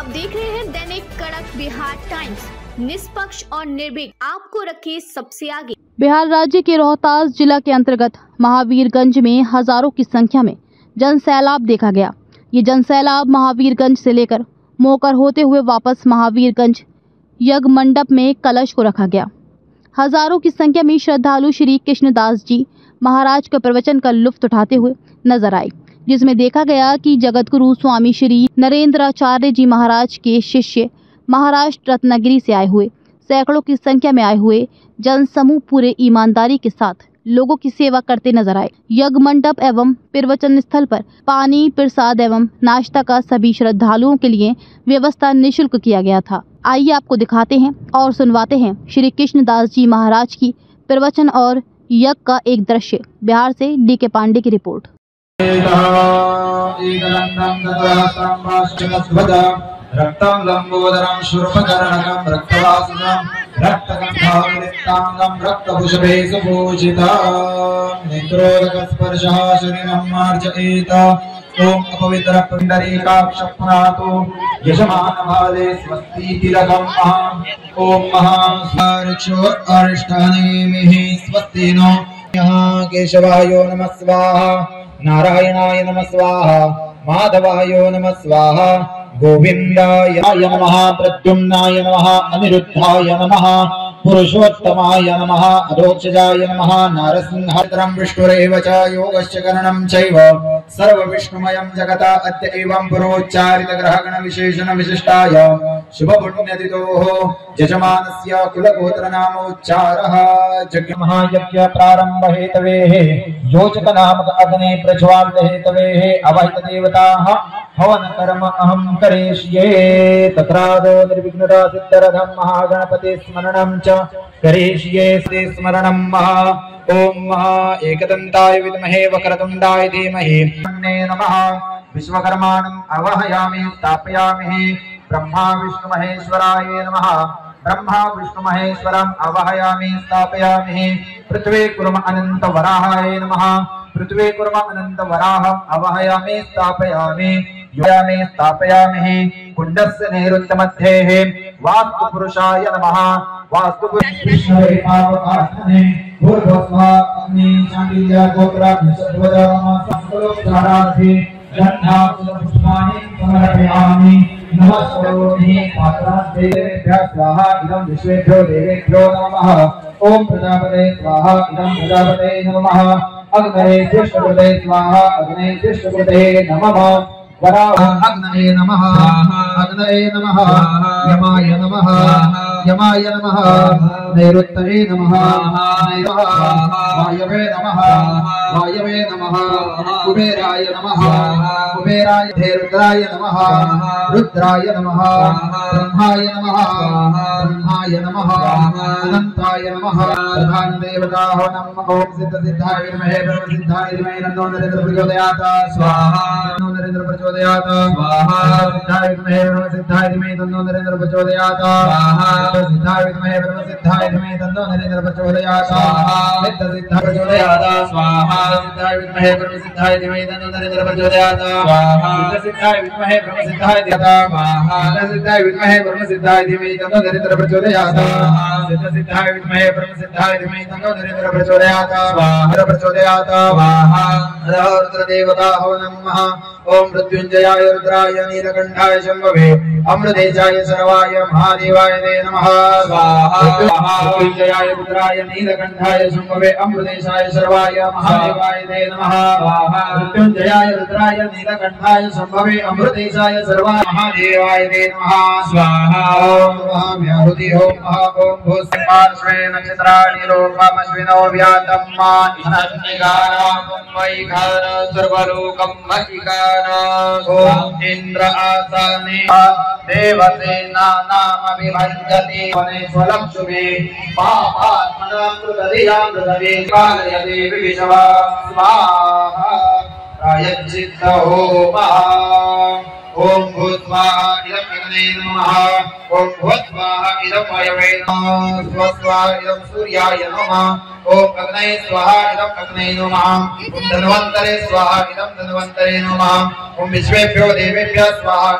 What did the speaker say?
आप देख रहे हैं दैनिक कड़क बिहार टाइम्स, निष्पक्ष और निर्भीक, आपको रखे सबसे आगे। बिहार राज्य के रोहतास जिला के अंतर्गत महावीरगंज में हजारों की संख्या में जन सैलाब देखा गया। ये जन सैलाब महावीरगंज से लेकर मोकर होते हुए वापस महावीरगंज यज्ञ मंडप में कलश को रखा गया। हजारों की संख्या में श्रद्धालु श्री कृष्णदास जी महाराज के प्रवचन का लुत्फ उठाते हुए नजर आए, जिसमें देखा गया कि जगतगुरु स्वामी श्री नरेंद्राचार्य जी महाराज के शिष्य महाराष्ट्र रत्नागिरी से आए हुए सैकड़ों की संख्या में आए हुए जन समूह पूरे ईमानदारी के साथ लोगों की सेवा करते नजर आए। यज्ञ मंडप एवं प्रवचन स्थल पर पानी, प्रसाद एवं नाश्ता का सभी श्रद्धालुओं के लिए व्यवस्था निःशुल्क किया गया था। आइए आपको दिखाते हैं और सुनवाते हैं श्री कृष्णदास जी महाराज की प्रवचन और यज्ञ का एक दृश्य। बिहार से डी.के. पांडे की रिपोर्ट। रक्तं लंबोदरं शूर्पकर्णकं रक्तवासुदं रक्तगन्धावलिप्तांगं रक्तपुष्पे सुपूजितं नेत्रोदकस्पर्शः शरीरं मार्जयेत। ओम अपवित्र पुंडरीकाक्षपुनातो यजमानभाले स्वस्ति तिलकं महां। ओम महासारक्षो अरिष्टानेमिः स्वस्ति नो। यहाँ केशवायो नमः स्वाहा, नारायणाय नमः स्वाहा, माधवायो नमः स्वाहा, गोविंदाय नमः, प्रद्युम्नाय नमः, अनिरुद्धाय नमः, पुरुषोत्तमाय नमः, अधोक्षजाय नमः, नारसिंहतरं विष्णुरेव च योगश्च करणं चैव सर्वविष्णुमयं जगता अद्य एवं पुरोच्चारित ग्रहगण विशेषण विशिष्टाय शुभपुण्यतिथोः यजमानस्य कुलगोत्र नामोच्चारः। यज्ञ महायज्ञ प्रारंभ हेतवेः योजक नामक अग्नि प्रज्वाल हेतवेः अवहित देवताः हवन कर्म अहं करिष्ये। तत्रादो निर्विघ्नता सिद्धरथं महागणपति स्मरणं च करिष्ये। स्मरणं महा। ओम महा एकदन्ताय विद्महे वक्रतुण्डाय धीमहि तन्नो नमः। विश्वकर्माणं आवाहयामि स्थापयामि। ब्रह्मा विष्णु महेश्वराय नमः। ब्रह्मा विष्णु महेश्वरम् आवाहयामि स्थापयामि। पृथ्वी कुर्म अनंत वराहाय नमः। पृथ्वी कुर्म अनंत वराहम् आवाहयामि स्थापयामि। योयामि स्थापयामि। कुंडस्य नैऋत्य मध्येः वास्तु पुरुषाय नमः। वास्तु पुरुषाय पावकास्महे भूर्भुवः अग्नि शांडिल्य गोत्र विश्वध्वजः संकल्पधाराधि गन्धापुष्पाणि समर्पयामि। नमस्करोमि पात्रादेभ्यः स्वाहा। इदं विश्वेभ्यो देवेभ्यो नमः। ओम प्रजापते स्वाहा। इदं प्रजापते नमः। अग्नये ज्येष्ठकृते स्वाहा। अग्नये ज्येष्ठकृते नमः। वराह अग्नये नमः। अग्नये नमः। यमाय नमः। यमाय नमः। नैऋत्ये नमः। वायवे नमः। वायवे नमः। कुबेराय नमः। कुबेराय रुद्राय नमः। रुद्राय नमः। ब्रह्माय नमः। ब्रह्माय नमः। अनंताय नमः। प्रधान देवताः नमः। ओम सिद्ध सिद्धाय विद्महे ब्रह्म सिद्धाय धीमहि तन्नो नरेंद्र प्रचोदयात्। स्वाहा। तन्नो नरेंद्र प्रचोदयात्। स्वाहा। सिद्धाय विद्महे ब्रह्म सिद्धाय धीमहि तन्नो नरेंद्र प्रचोदयात्। स्वाहा। सिद्धाय विद्महे ब्रह्म सिद्धाय धीमहि तन्नो नरेंद्र प्रचोदयात्। स्वाहा। सिद्ध सिद्धाय प्रचोदयात्। स्वाहा। सिद्धाय विद्महे ब्रह्म सिद्धाय धीमहि तन्नो नरेंद्र प्रचोदयात्। स्वाहा। सिद्ध सिद्धाय विद्महे ब्रह्म सिद्धाय धीमहि। स्वाहा। सिद्ध सिद्धाय विद्महे ब्रह्म सिद्धाय धीमहि तन्नो नरेंद्र प्रचोदयात्। स्वाहा। सिद्ध सिद्धाय विद्महे ब्रह्म सिद्धाय धीमहि तन्नो नरेंद्र प्रचोदयात्। स्वाहा। प्रचोदयात्। स्वाहा। रुद्र देवताः नमः। ओम मृत्युंजयाय रुद्राय नीलकंठाय शंभवे अमृतेशाय सर्वाय महादेवाय ते नमः। स्वाहा। मृत्युंजयाय रुद्राय नीलकंठाय शंभवे अमृतेशाय सर्वाय महादेवाय ते नमः। स्वाहा। मृत्युंजयाय रुद्राय नीलकंठाय शंभवे अमृतेशाय सर्वाय महादेवाय ते नमः। स्वाहा। ओम महाव्याहृति ओम महा ओम भूस्पार्श्वे नक्षत्राणि रूपमश्विनो व्यातं मा इन्द्रनिगानं वैखान सर्वलोकं महिका। ओम इंद्र आसने देवसेना नाम विभंजति वनेश्वलक्ष्मी पापात्मनामृतधियामृतवे पालयते विविशवा स्वाहा। प्रायश्चित्त होमः। ओम भूस्वाहा इदं अग्नये नमः। ओम भूस्वाहा इदं वायवे नमः। स्वस्वाहा इदं सूर्याय नमः। ओम अग्नये स्वाहा इदं अग्नये नमः। ओम धन्वन्तरे स्वाहा इदं धन्वन्तरे नमः। ओम विश्वेभ्यो देवेभ्यः स्वाहा।